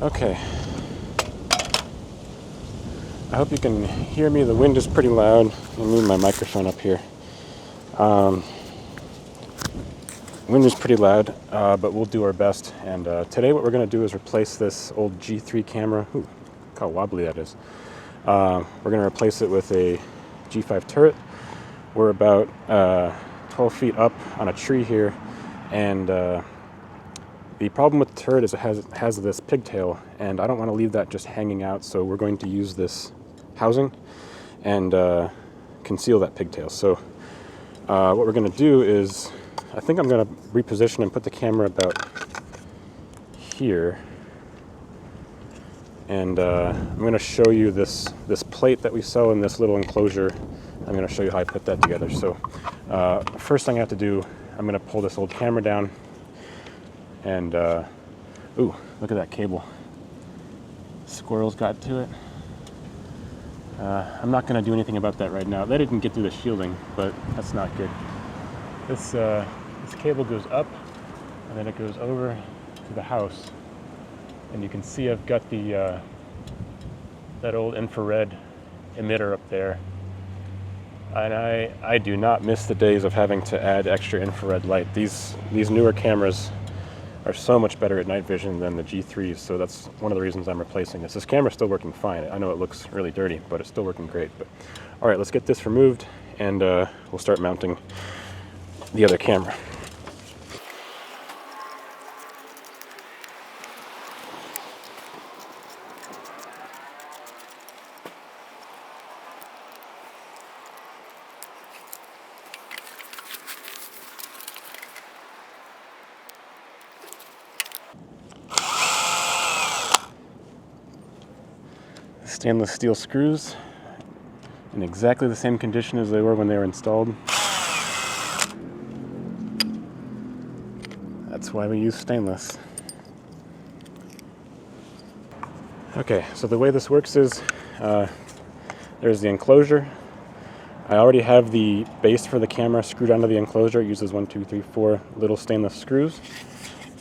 Okay. I hope you can hear me. The wind is pretty loud. I'll move my microphone up here. Wind is pretty loud, but we'll do our best. And today what we're going to do is replace this old G3 camera. Ooh, look how wobbly that is. We're going to replace it with a G5 turret. We're about 12 feet up on a tree here, and the problem with the turret is it has this pigtail, and I don't want to leave that just hanging out, so we're going to use this housing and conceal that pigtail. So what we're going to do is, I think I'm going to reposition and put the camera about here, and I'm going to show you this plate that we sell in this little enclosure. I'm going to show you how I put that together. So first thing I have to do, I'm going to pull this old camera down, and ooh, look at that cable. Squirrels got to it. I'm not going to do anything about that right now. They didn't get through the shielding, but that's not good. This cable goes up, and then it goes over to the house, and you can see I've got the that old infrared emitter up there, and I do not miss the days of having to add extra infrared light. These newer cameras are so much better at night vision than the G3s, so that's one of the reasons I'm replacing this. This camera's still working fine. I know it looks really dirty, but it's still working great. But all right, let's get this removed, and we'll start mounting the other camera. Stainless steel screws in exactly the same condition as they were when they were installed. That's why we use stainless. Okay, so the way this works is there's the enclosure. I already have the base for the camera screwed onto the enclosure. It uses 1, 2, 3, 4 little stainless screws.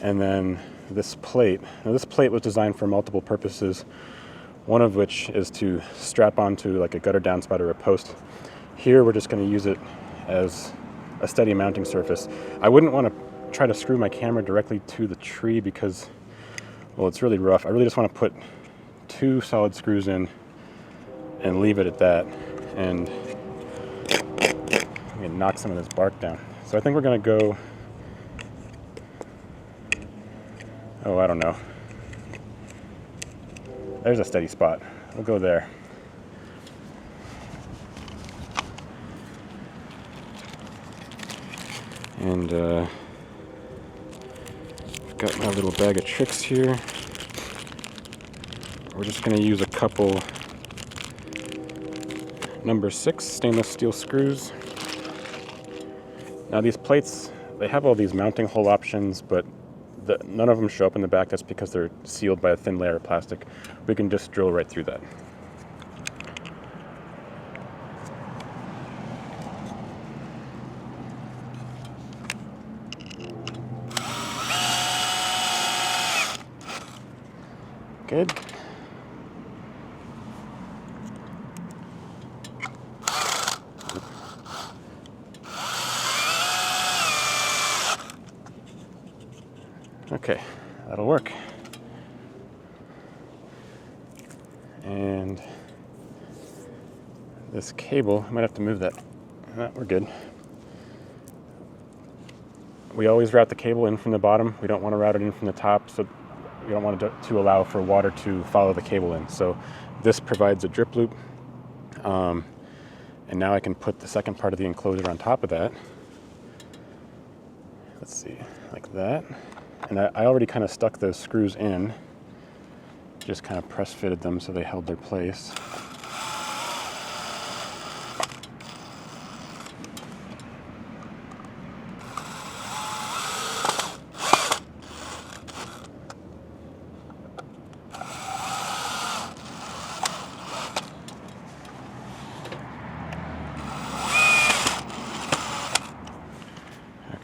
And then this plate. Now this plate was designed for multiple purposes, one of which is to strap onto like a gutter downspout or a post. Here we're just going to use it as a steady mounting surface. I wouldn't want to try to screw my camera directly to the tree because, well, it's really rough. I really just want to put 2 solid screws in and leave it at that, and knock some of this bark down. So I think we're going to go, oh, I don't know. There's a steady spot. We'll go there. And I've got my little bag of tricks here. We're just going to use a couple number 6 stainless steel screws. Now these plates, they have all these mounting hole options, but none of them show up in the back. That's because they're sealed by a thin layer of plastic. We can just drill right through that. Good. Okay, that'll work. And this cable, I might have to move that. We're good. We always route the cable in from the bottom. We don't want to route it in from the top, so we don't want to allow for water to follow the cable in. So this provides a drip loop. And now I can put the second part of the enclosure on top of that. Let's see, like that. And I already kind of stuck those screws in, just kind of press fitted them so they held their place.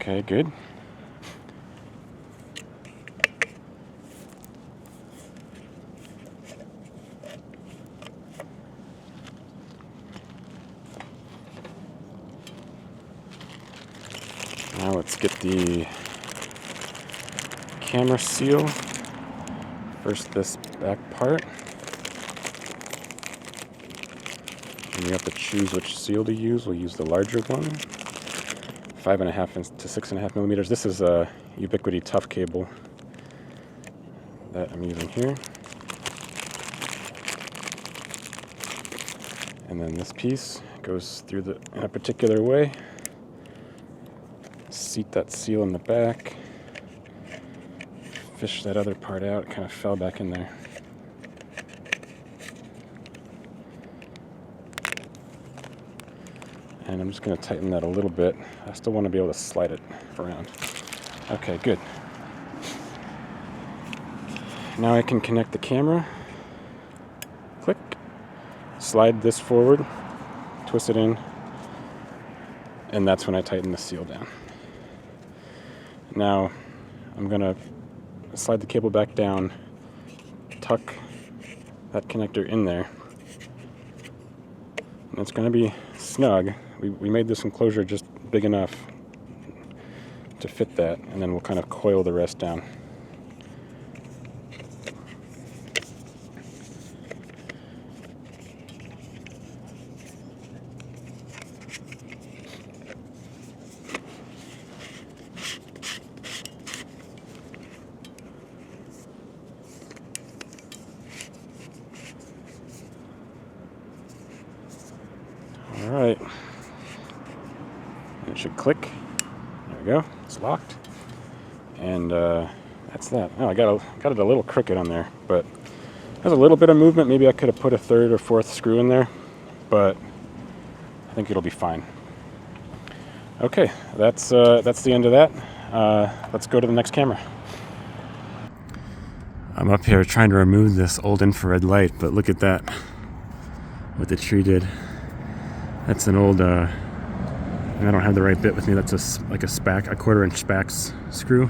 Okay, good. Now let's get the camera seal. First, this back part. And you have to choose which seal to use. We'll use the larger one, 5.5 to 6.5 millimeters. This is a Ubiquiti tough cable that I'm using here. And then this piece goes through in a particular way. Seat that seal in the back. Fish that other part out. It kind of fell back in there. And I'm just going to tighten that a little bit. I still want to be able to slide it around. Okay, good. Now I can connect the camera. Click. Slide this forward. Twist it in. And that's when I tighten the seal down. Now I'm going to slide the cable back down. Tuck that connector in there. And it's going to be snug. We made this enclosure just big enough to fit that, and then we'll kind of coil the rest down. All right. It should click. There we go. It's locked. And that's that. Oh, I got it a little crooked on there, but there's a little bit of movement. Maybe I could have put a third or fourth screw in there, but I think it'll be fine. Okay, that's the end of that. Let's go to the next camera. I'm up here trying to remove this old infrared light, but look at that. What the tree did. That's an old, I don't have the right bit with me. That's like a 1/4-inch Spax screw.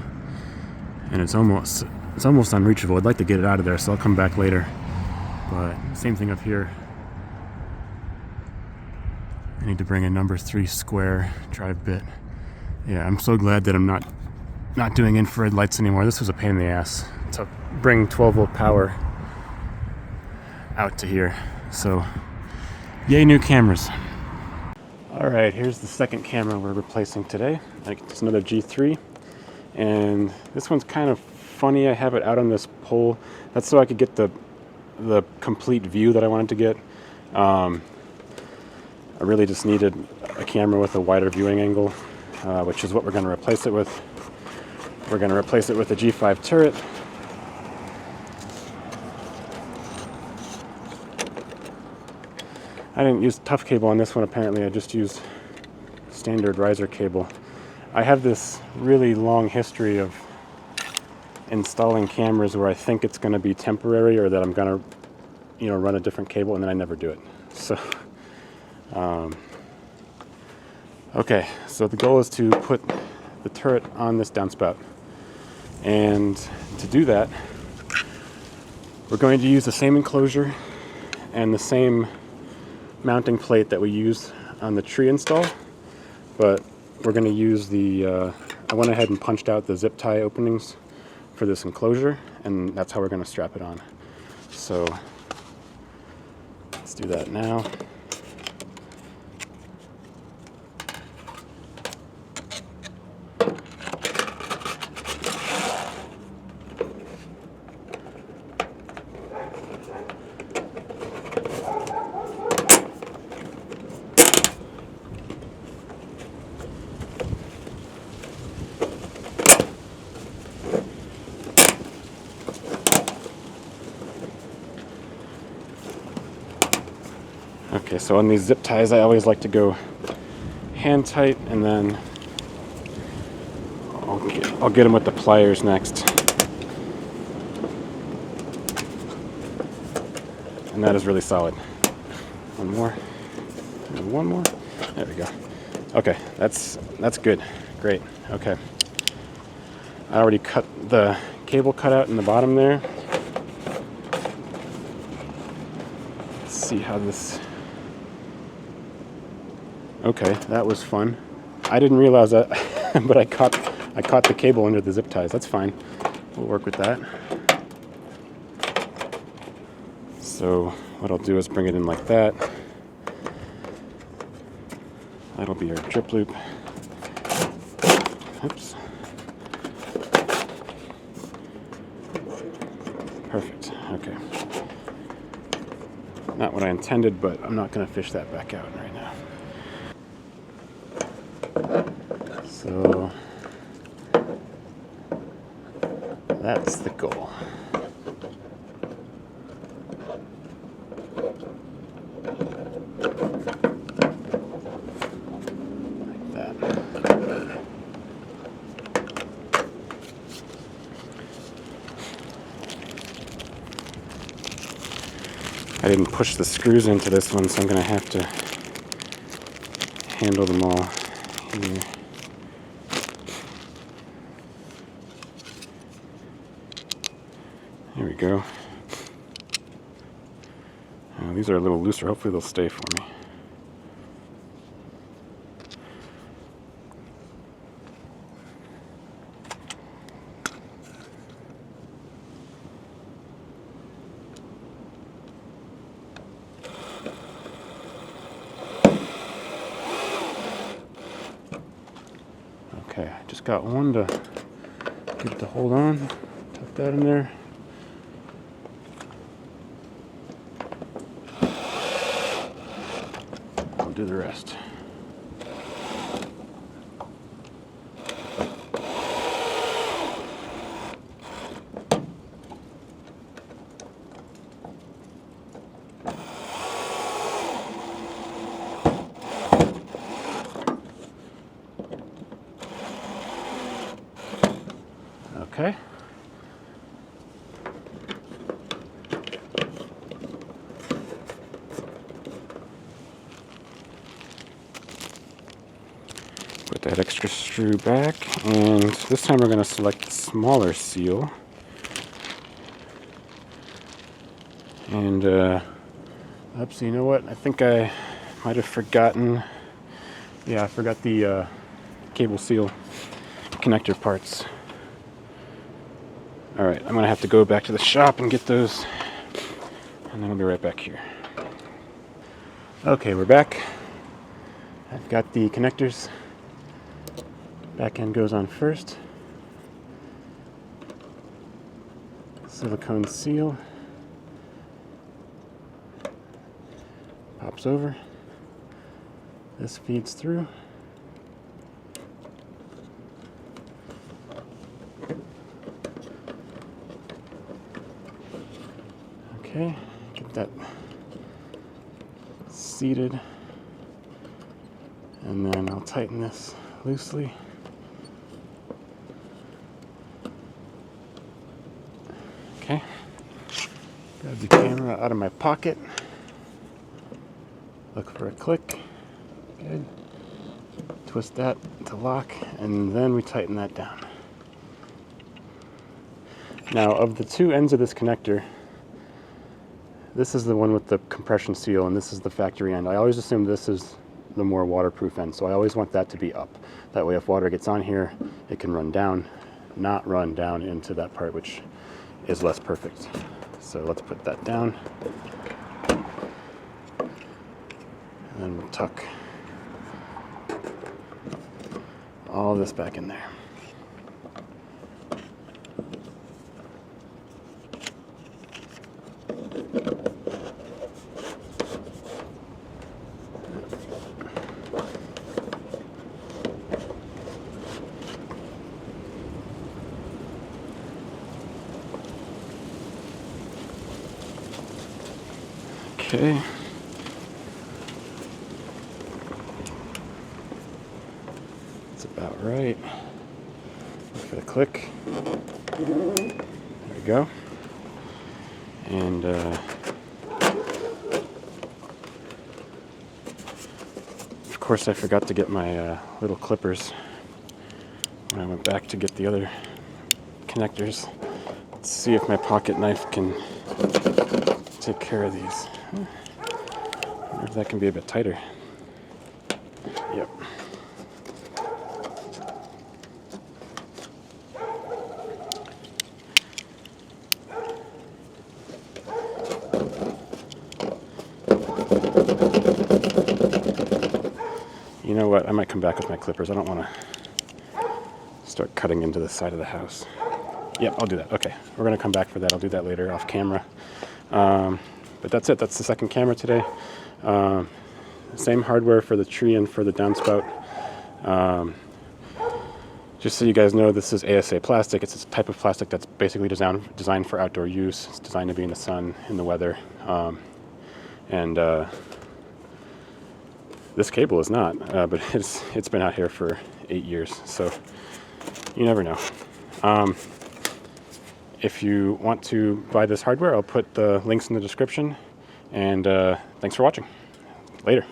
And it's almost unreachable. I'd like to get it out of there, so I'll come back later. But same thing up here. I need to bring a number 3 square drive bit. Yeah, I'm so glad that I'm not doing infrared lights anymore. This was a pain in the ass to bring 12-volt power out to here. So, yay, new cameras. All right, here's the second camera we're replacing today. It's another G3, and this one's kind of funny. I have it out on this pole. That's so I could get the complete view that I wanted to get. I really just needed a camera with a wider viewing angle, which is what we're going to replace it with. We're going to replace it with a G5 turret. I didn't use tough cable on this one, apparently. I just used standard riser cable. I have this really long history of installing cameras where I think it's going to be temporary, or that I'm going to, run a different cable, and then I never do it. So, okay, so the goal is to put the turret on this downspout. And to do that, we're going to use the same enclosure and the same mounting plate that we used on the tree install, but we're going to use I went ahead and punched out the zip tie openings for this enclosure, and that's how we're going to strap it on. So let's do that now. Okay, so on these zip ties, I always like to go hand tight, and then I'll get them with the pliers next. And that is really solid. One more, and one more. There we go. Okay, that's good. Great. Okay. I already cut the cable cutout in the bottom there. Let's see how this. Okay, that was fun. I didn't realize that but I caught the cable under the zip ties. That's fine. We'll work with that. So what I'll do is bring it in like that. That'll be our drip loop. Oops. Perfect. Okay. Not what I intended, but I'm not going to fish that back out right now. So that's the goal. Like that. I didn't push the screws into this one, so I'm going to have to handle them all here. There we go. These are a little looser. Hopefully they'll stay for me. Okay, I just got one to get it to hold on. Tuck that in there. I'll do the rest. Okay. Put that extra screw back, and this time we're going to select the smaller seal. And, oops, you know what? I think I might have forgotten. Yeah, I forgot the cable seal connector parts. Alright, I'm going to have to go back to the shop and get those, and then I'll be right back here. Okay, we're back. I've got the connectors. Back end goes on first. Silicone seal. Pops over. This feeds through. Okay, get that seated, and then I'll tighten this loosely. Okay, grab the camera out of my pocket, look for a click, good, twist that to lock, and then we tighten that down. Now, of the two ends of this connector, this is the one with the compression seal, and this is the factory end. I always assume this is the more waterproof end, so I always want that to be up. That way if water gets on here, it can run down, not run down into that part, which is less perfect. So let's put that down. And then we'll tuck all this back in there. Okay. That's about right. Look for the click. There we go. And of course I forgot to get my little clippers when I went back to get the other connectors. Let's see if my pocket knife can take care of these. I wonder if that can be a bit tighter. Yep. You know what? I might come back with my clippers. I don't want to start cutting into the side of the house. Yep, I'll do that. Okay, we're going to come back for that. I'll do that later off camera. But that's it. That's the second camera today. Same hardware for the tree and for the downspout. Just so you guys know, this is ASA plastic. It's a type of plastic that's basically designed for outdoor use. It's designed to be in the sun, in the weather. This cable is not, but it's been out here for 8 years, so you never know. If you want to buy this hardware, I'll put the links in the description. And thanks for watching. Later.